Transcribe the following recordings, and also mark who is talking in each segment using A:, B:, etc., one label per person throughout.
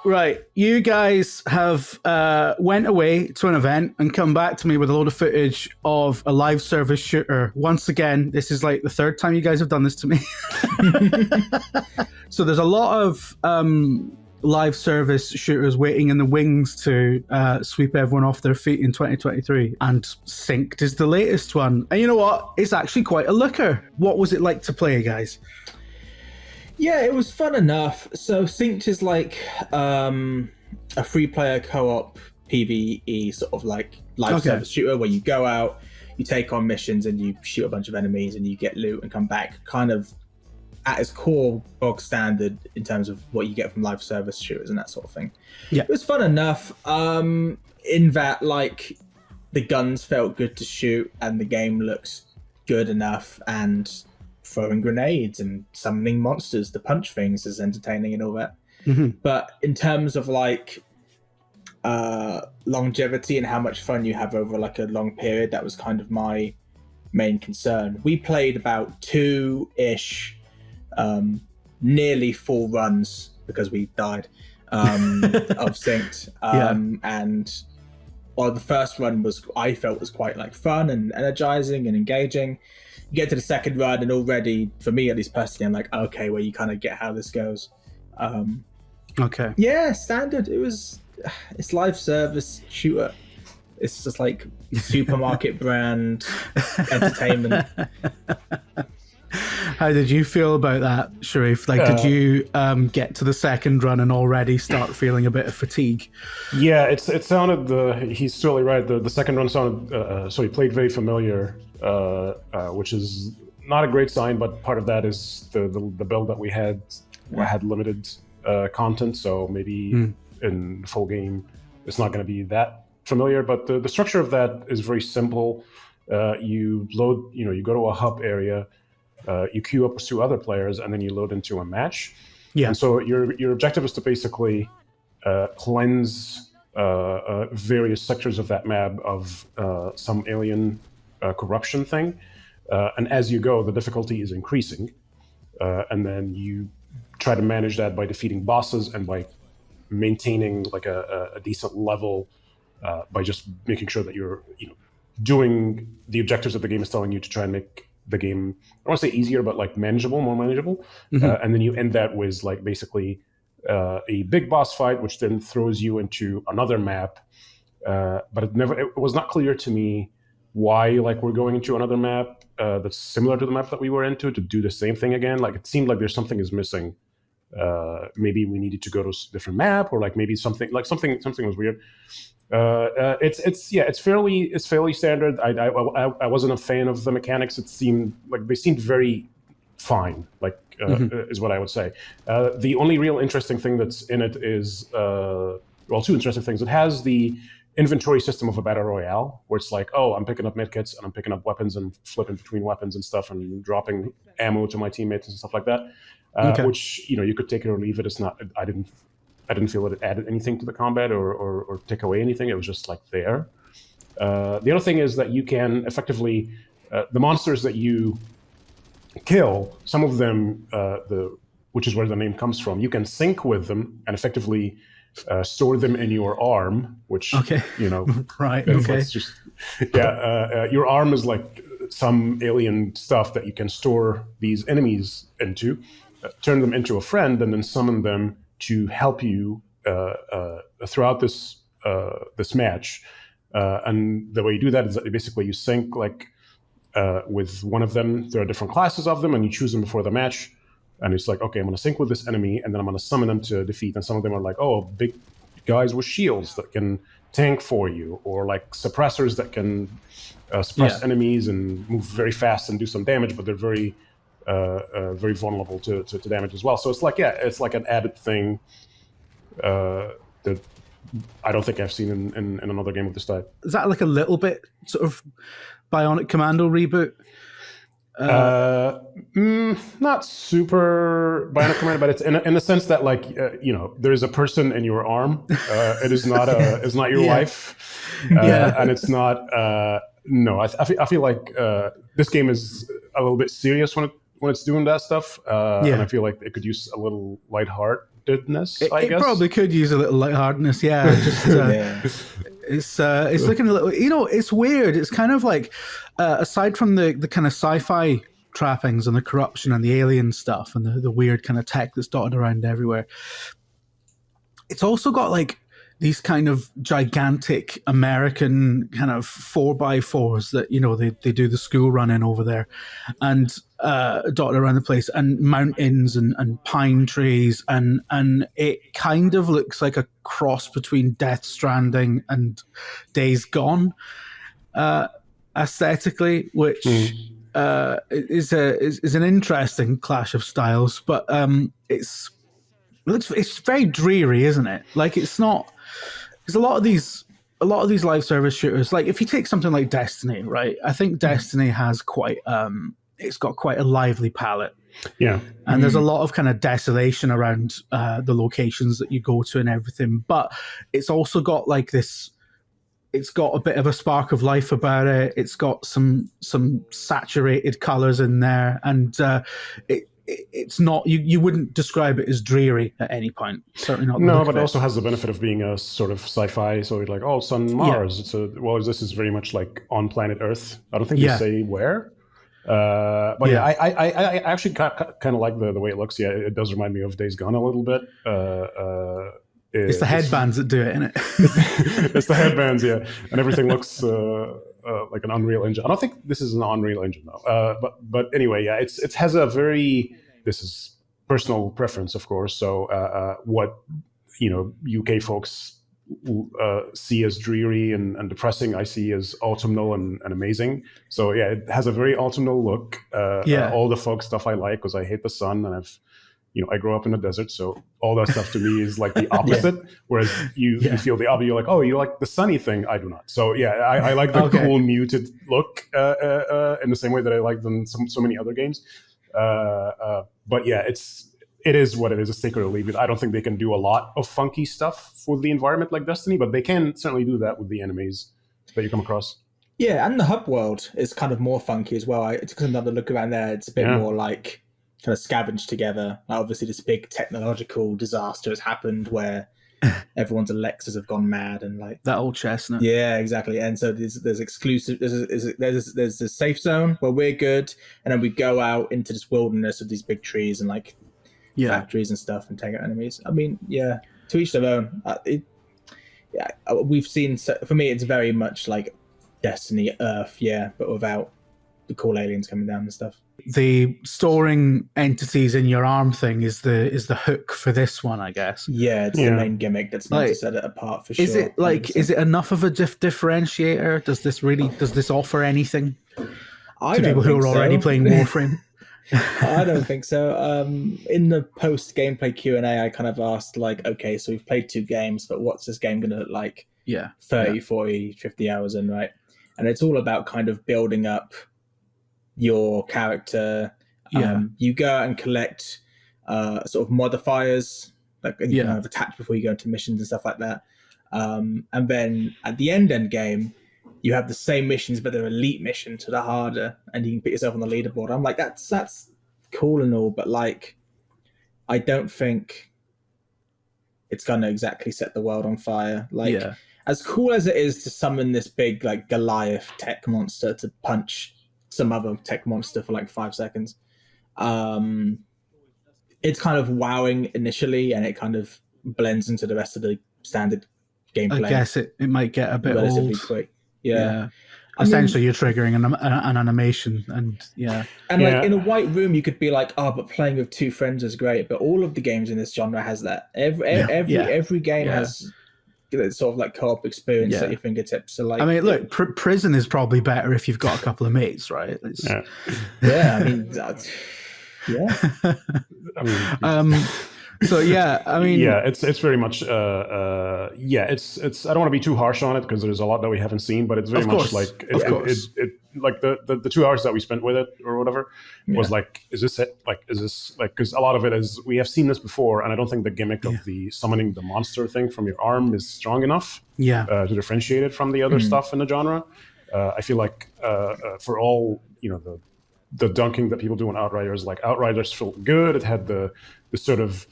A: Right, you guys have went away to an event and come back to me with a load of footage of a live service shooter. Once again, this is like the third time you guys have done this to me. So there's a lot of live service shooters waiting in the wings to sweep everyone off their feet in 2023, and Synced is the latest one. And you know what? It's actually quite a looker. What was it like to play, guys?
B: Yeah, it was fun enough. So Synced is like a free-player co-op PvE sort of like live service shooter where you go out, you take on missions, and you shoot a bunch of enemies, and you get loot and come back. Kind of at its core, bog standard in terms of what you get from live service shooters and that sort of thing.
A: Yeah,
B: it was fun enough. In that, like, the guns felt good to shoot, and the game looks good enough, and throwing grenades and summoning monsters to punch things is entertaining and all that.
A: Mm-hmm.
B: But in terms of like longevity and how much fun you have over like a long period, that was kind of my main concern. We played about 2-ish, nearly full runs because we died of Synced. And while the first run I felt was quite like fun and energizing and engaging, you get to the second run and already, for me at least personally, I'm like, okay, well, you kind of get how this goes.
A: Okay.
B: Yeah, standard. It's live service shooter. It's just like supermarket brand entertainment.
A: How did you feel about that, Sharif? Like, did you get to the second run and already start feeling a bit of fatigue?
C: Yeah, it sounded, he's totally right. The second run sounded, so he played very familiar, which is not a great sign, but part of that is the build that we had limited content, so maybe in the full game it's not going to be that familiar, but the structure of that is very simple. You go to a hub area, you queue up with 2 other players, and then you load into a match.
A: Yeah.
C: And so your objective is to basically cleanse various sectors of that map of some alien corruption thing. And as you go, the difficulty is increasing. And then you try to manage that by defeating bosses and by maintaining like a decent level by just making sure that you're doing the objectives that the game is telling you to try and make the game, I don't want to say easier, but like more manageable. Mm-hmm. And then you end that with like basically a big boss fight, which then throws you into another map. But it was not clear to me why like we're going into another map that's similar to the map that we were into to do the same thing again. Like it seemed like there's something is missing. Maybe we needed to go to a different map, or like maybe something was weird. It's fairly standard. I wasn't a fan of the mechanics. It seemed like they seemed very fine, like is what I would say. The only real interesting thing that's in it is 2 interesting things. It has the inventory system of a battle royale, where it's like, oh, I'm picking up medkits and I'm picking up weapons and flipping between weapons and stuff and dropping ammo to my teammates and stuff like that. Which you could take it or leave it. It's not. I didn't feel that it added anything to the combat or take away anything. It was just like there. The other thing is that you can effectively the monsters that you kill, some of them, which is where the name comes from, you can sync with them and effectively store them in your arm, which
A: right. Okay.
C: It's just your arm is like some alien stuff that you can store these enemies into, turn them into a friend, and then summon them to help you throughout this match. And the way you do that is that basically you sync like with one of them. There are different classes of them, and you choose them before the match. And it's like, okay, I'm going to sync with this enemy, and then I'm going to summon them to defeat. And some of them are like, oh, big guys with shields that can tank for you, or like suppressors that can suppress enemies and move very fast and do some damage, but they're very vulnerable to damage as well. So it's like, it's like an added thing that I don't think I've seen in another game of this type.
A: Is that like a little bit sort of Bionic Commando reboot?
C: Not super Bionic Commando, but it's in the sense that like there is a person in your arm. It is not it's not your wife, and it's not. No, I feel like this game is a little bit serious when it's doing that stuff, and I feel like it could use a little lighthearted lightheartedness, I
A: It
C: guess.
A: probably could use a little lightheartedness, yeah. Just
B: Yeah.
A: it's looking a little. It's weird. It's kind of like aside from the kind of sci-fi trappings and the corruption and the alien stuff and the weird kind of tech that's dotted around everywhere. It's also got like these kind of gigantic American kind of 4x4s that they do the school run in over there, and dotted around the place, and mountains and pine trees, and it kind of looks like a cross between Death Stranding and Days Gone aesthetically, which is an interesting clash of styles, but it's very dreary, isn't it? Like, it's not, because a lot of these live service shooters, like if you take something like Destiny, right? I think Destiny has it's got quite a lively palette.
C: Yeah.
A: And there's a lot of kind of desolation around the locations that you go to and everything, but it's also got like this. It's got a bit of a spark of life about it. It's got some saturated colors in there, and it's not, you wouldn't describe it as dreary at any point. Certainly not.
C: No, but it also has the benefit of being a sort of sci-fi. So you're like, oh, sun, Mars.
A: Yeah.
C: This is very much like on planet Earth. I don't think
A: Yeah.
C: they say where. But yeah, I actually kind of like the way it looks. Yeah, it does remind me of Days Gone a little bit.
A: It's the headbands that do it, isn't it?
C: It's the headbands, yeah, and everything looks like an Unreal Engine. I don't think this is an Unreal Engine though. But anyway, yeah, it has a very, this is personal preference, of course. So what UK folks see as dreary and depressing, I see as autumnal and amazing. So yeah, it has a very autumnal look. All the folk stuff I like, because I hate the sun, and I grew up in the desert, so all that stuff to me is like the opposite. Whereas you feel the opposite. You're like, oh, you like the sunny thing. I do not. So yeah, I like the cool muted look in the same way that I like them so many other games. But yeah, it is what it is. It's take it or leave it. I don't think they can do a lot of funky stuff for the environment like Destiny, but they can certainly do that with the enemies that you come across.
B: Yeah, and the hub world is kind of more funky as well. I took another look around there. It's a bit more like kind of scavenged together. Obviously, this big technological disaster has happened where everyone's Alexas have gone mad, and like
A: that old chestnut.
B: Yeah, exactly. And so there's exclusive. There's a safe zone where we're good, and then we go out into this wilderness of these big trees and like factories and stuff, and take out enemies. I mean, yeah, to each their own. We've seen. For me, it's very much like Destiny Earth, but without the cool aliens coming down and stuff.
A: The storing entities in your arm thing is the hook for this one, I guess.
B: Yeah, it's the main gimmick that's meant to set it apart for sure.
A: Is it like 100%. Is it enough of a differentiator? Does this offer anything to people who are already playing Warframe?
B: I don't think so. In the post gameplay Q&A, I kind of asked like, okay, so we've played 2 games, but what's this game going to look like? 30, 40, 50 hours in, right? And it's all about kind of building up your character. You go out and collect sort of modifiers that you kind of attach before you go into missions and stuff like that. And then at the end game, you have the same missions, but they're elite missions, so they're harder, and you can put yourself on the leaderboard. I'm like, that's cool and all, but like, I don't think it's going to exactly set the world on fire. Like, as cool as it is to summon this big like Goliath tech monster to punch some other tech monster for like 5 seconds, it's kind of wowing initially, and it kind of blends into the rest of the standard gameplay.
A: I guess it might get a bit
B: relatively
A: old.
B: Quick. Yeah.
A: Essentially, you're triggering an animation, and
B: like in a white room, you could be like, oh, but playing with 2 friends is great. But all of the games in this genre has that. Every game has sort of like co-op experience at your fingertips. So like,
A: I mean, look, prison is probably better if you've got a couple of mates, right?
B: I mean,
A: So I mean,
C: it's very much it's I don't want to be too harsh on it because there's a lot that we haven't seen, but it's very much like it like the 2 hours that we spent with it or whatever was like, is this it? Like, is this like, because a lot of it is, we have seen this before, and I don't think the gimmick of the summoning the monster thing from your arm is strong enough to differentiate it from the other stuff in the genre. I feel like for all the dunking that people do on Outriders, like Outriders felt good. It had the sort of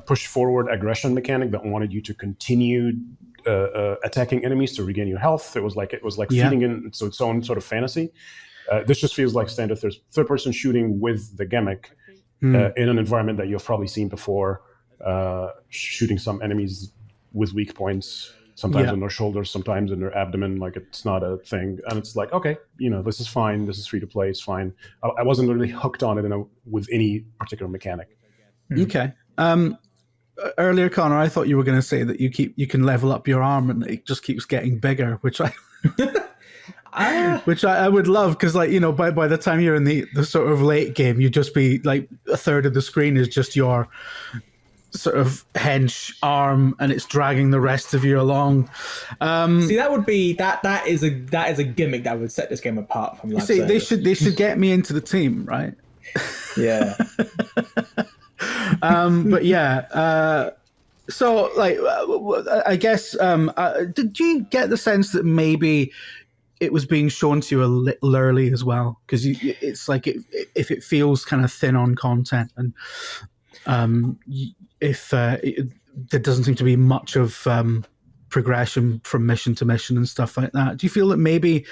C: push forward aggression mechanic that wanted you to continue attacking enemies to regain your health. It was like feeding into its own sort of fantasy. This just feels like standard third-person shooting with the gimmick in an environment that you've probably seen before, shooting some enemies with weak points, sometimes in their shoulders, sometimes in their abdomen, like it's not a thing. And it's like, okay, this is fine. This is free to play. It's fine. I wasn't really hooked on it with any particular mechanic.
A: Okay. Earlier, Connor, I thought you were going to say that you can level up your arm and it just keeps getting bigger, which I would love, because by the time you're in the sort of late game, you'd just be like a third of the screen is just your sort of hench arm, and it's dragging the rest of you along.
B: See, that would be that is a gimmick that would set this game apart from live service.
A: They should get me into the team, right?
B: Yeah.
A: But yeah, so like, I guess, did you get the sense that maybe it was being shown to you a little early as well? Because it's like if it feels kind of thin on content, and if there doesn't seem to be much of progression from mission to mission and stuff like that, do you feel that maybe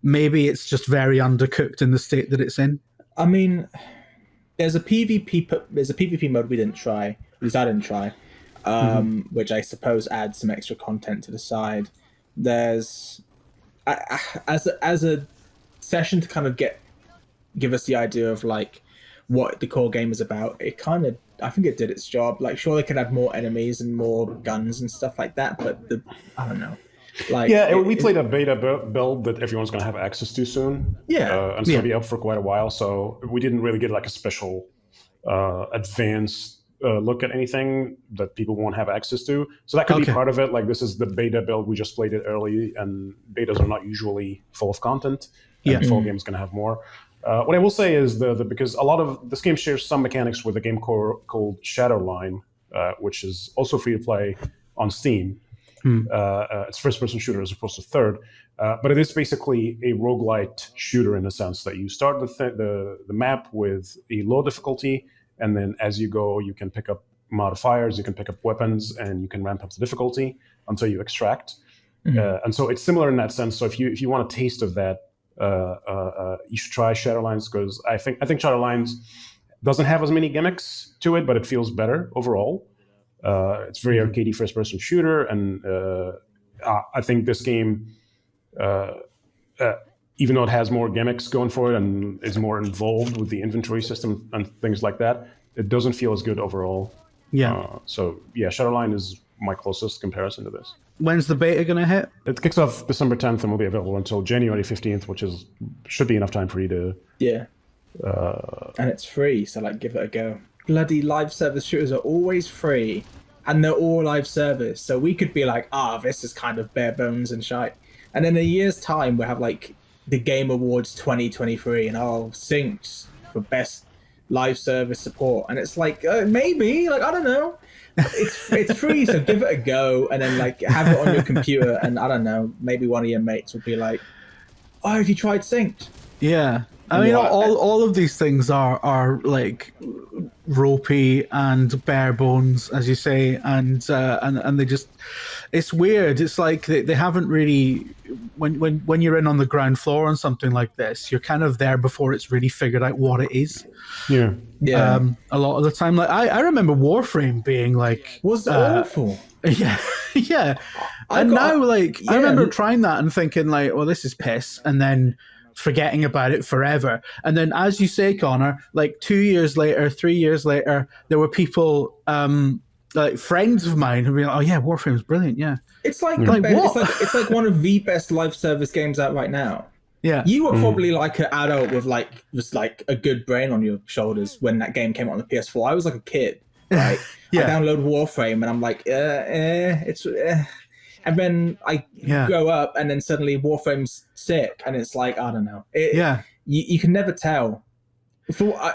A: it's very undercooked in the state that it's in?
B: I mean, there's a PvP mode we didn't try, at least I didn't try, which I suppose adds some extra content to the side. There's as a session to kind of give us the idea of like what the core game is about. I think it did its job. Like, sure, they could have more enemies and more guns and stuff like that, but I don't know. Like,
C: we played a beta build that everyone's going to have access to soon.
B: Yeah,
C: and it's going to be up for quite a while. So we didn't really get like a special advanced look at anything that people won't have access to. So that could be part of it. Like, this is the beta build. We just played it early, and betas are not usually full of content. And the full game is going to have more. What I will say is because a lot of this game shares some mechanics with a game called Shadowline, which is also free to play on Steam. It's first-person shooter as opposed to third, but it is basically a roguelite shooter in the sense that you start the map with a low difficulty, and then as you go, you can pick up modifiers, you can pick up weapons, and you can ramp up the difficulty until you extract. And so it's similar in that sense. So if you want a taste of that, you should try Shadowlines, because I think Shadowlines doesn't have as many gimmicks to it, but it feels better overall. It's very arcadey first-person shooter, and I think this game, even though it has more gimmicks going for it and is more involved with the inventory system and things like that, it doesn't feel as good overall. Shadowline is my closest comparison to this.
A: When's the beta going to hit?
C: It kicks off December 10th and will be available until January 15th, which should be enough time for you to...
B: Yeah. And it's free, so like, give it a go. Bloody live service shooters are always free, and they're all live service, so we could be like, this is kind of bare bones and shite, and in a year's time we'll have like the Game Awards 2023 and synced for best live service support, and it's like, maybe, like, I don't know, it's free, so give it a go, and then like have it on your computer, and I don't know, maybe one of your mates will be like, have you tried synced?
A: Yeah. I mean, all of these things are like ropey and bare bones, as you say, and they just, it's weird. It's like they haven't really, when you're in on the ground floor on something like this, you're kind of there before it's really figured out what it is.
C: Yeah.
A: A lot of the time, like I remember Warframe being like,
B: was awful.
A: Yeah. I remember trying that and thinking like, well, this is piss, and then forgetting about it forever. And then, as you say, Connor, like 2 years later, 3 years later, there were people, like friends of mine, who were like, "Oh yeah, Warframe's brilliant." Yeah,
B: it's like it's like one of the best live service games out right now.
A: Yeah,
B: you were probably like an adult with just like a good brain on your shoulders when that game came out on the PS4. I was like a kid, right? I downloaded Warframe and I'm like, and then I grow up, and then suddenly Warframe's sick, and it's like, I don't know. You can never tell. Do I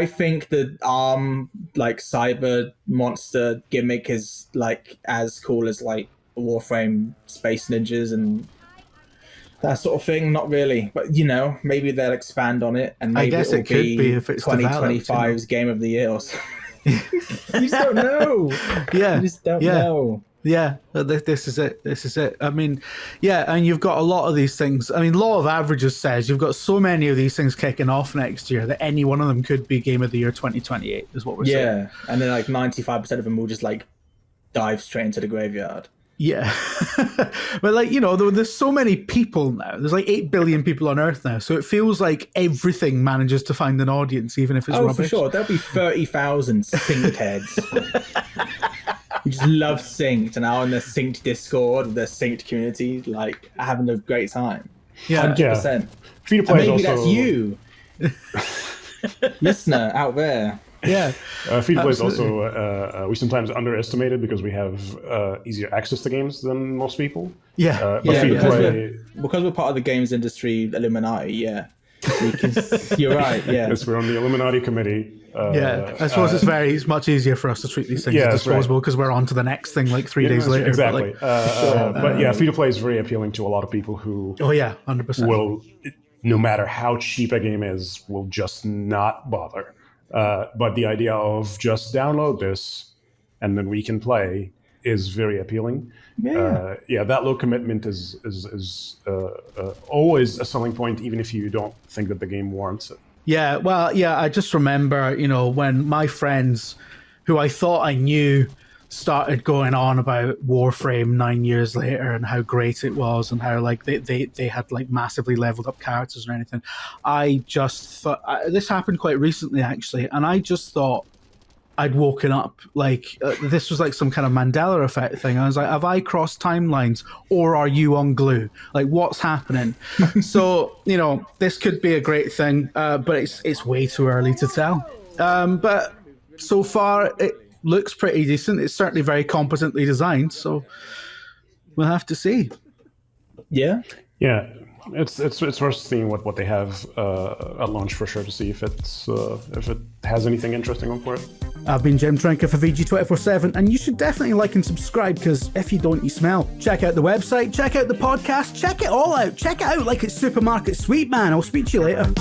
B: think the ARM like cyber monster gimmick is like as cool as like Warframe Space Ninjas? And That sort of thing, not really. But, you know, maybe they'll expand on it, and maybe
A: I guess
B: it'll
A: it could be if it's
B: 2025's Game of the Year or something. You just don't know.
A: Yeah.
B: You just don't know.
A: Yeah, this is it. This is it. I mean, yeah, and you've got a lot of these things. I mean, law of averages says you've got so many of these things kicking off next year that any one of them could be Game of the Year 2028, is what we're saying.
B: Yeah, and then like 95% of them will just like dive straight into the graveyard.
A: Yeah. But like, you know, there's so many people now. There's like 8 billion people on Earth now. So it feels like everything manages to find an audience, even if it's rubbish.
B: For sure. There'll be 30,000 synced heads. who just love synced and are on their synced Discord, their synced community, like having a great time.
A: Yeah.
B: 100%.
C: Free to play.
B: Maybe
C: also...
B: that's you, listener out there.
A: Yeah.
C: Free to play is also we sometimes underestimate it because we have easier access to games than most people.
A: Yeah.
C: But free to play,
B: because we're part of the games industry Illuminati. Yeah. You're right. Yeah.
C: Yes, we're on the Illuminati committee.
A: I suppose it's much easier for us to treat these things as disposable because we're on to the next thing like 3 days later.
C: Exactly.
A: But
C: yeah, free to play is very appealing to a lot of people who.
A: Oh yeah, 100%.
C: Will, no matter how cheap a game is, will just not bother. But the idea of just download this and then we can play is very appealing.
B: Yeah.
C: That low commitment is always a selling point, even if you don't think that the game warrants it.
A: Yeah, well, yeah, I just remember, when my friends, who I thought I knew, started going on about Warframe 9 years later and how great it was and how like they had like massively leveled up characters or anything. I just thought this happened quite recently actually, and I just thought I'd woken up like this was like some kind of Mandela effect thing. I was like, have I crossed timelines or are you on glue? Like, what's happening? So this could be a great thing, but it's way too early to tell. But so far it looks pretty decent. It's certainly very competently designed, so we'll have to see.
B: Yeah,
C: it's worth seeing what they have at launch for sure to see if it has anything interesting on for it.
A: I've been Jim Trinker for VG247, and you should definitely like and subscribe because if you don't, you smell. Check out the website, check out the podcast, check it all out. Check it out like it's Supermarket Sweet, man. I'll speak to you later.